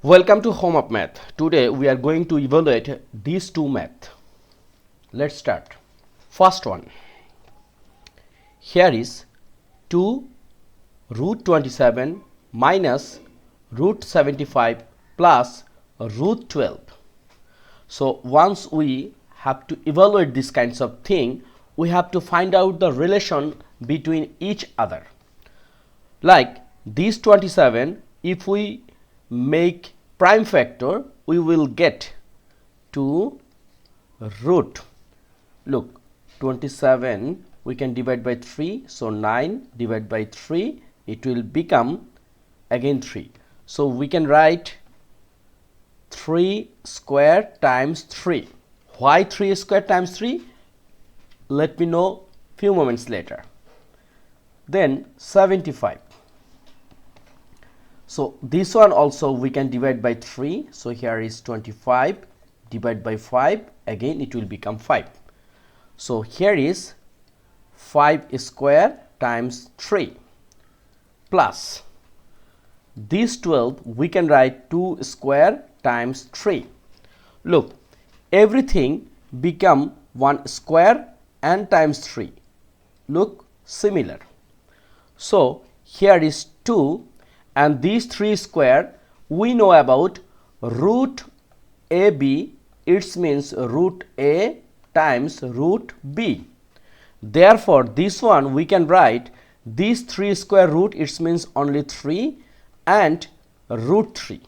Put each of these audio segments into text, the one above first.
Welcome to Home of Math. Today we are going to evaluate these two math. Let's start. First one. Here is 2 root 27 minus root 75 plus root 12. So once we have to evaluate these kinds of thing, we have to find out the relation between each other. Like this 27, if we make prime factor, we will get 2 root. Look, 27 we can divide by 3, so 9 divided by 3, it will become again 3. So we can write 3 square times 3. Why 3 square times 3? Let me know few moments later. Then 75. So this one also we can divide by 3. So here is 25 divided by 5. Again it will become 5. So here is 5 square times 3 plus this 12 we can write 2 square times 3. Look, everything become 1 square and times 3. Look similar. So here is 2. And these 3 square we know about root AB, it means root A times root B. Therefore this one we can write this 3 square root, it means only 3 and root 3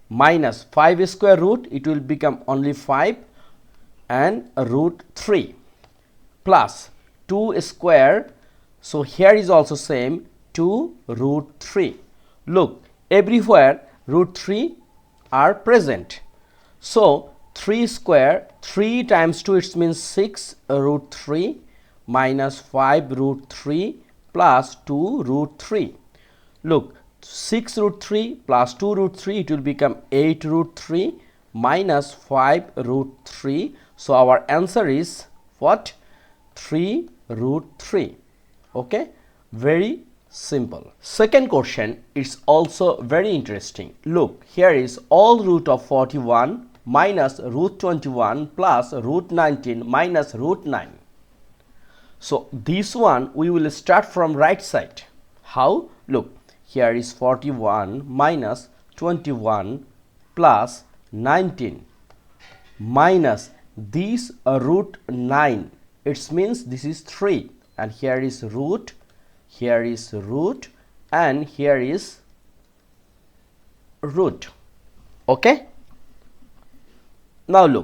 minus 5 square root, it will become only 5 and root 3 plus 2 square. So here is also same 2 root 3. Look, everywhere root 3 are present. So 3 square, 3 times 2, it means 6 root 3 minus 5 root 3 plus 2 root 3. Look, 6 root 3 plus 2 root 3, it will become 8 root 3 minus 5 root 3. So our answer is what? 3 root 3. Okay, very simple. Second question is also very interesting. Look, here is all root of 41 minus root 21 plus root 19 minus root 9. So this one we will start from right side. How? Look, here is 41 minus 21 plus 19 minus this root 9. It means this is 3 and here is root, here is root and here is root. Okay, now look,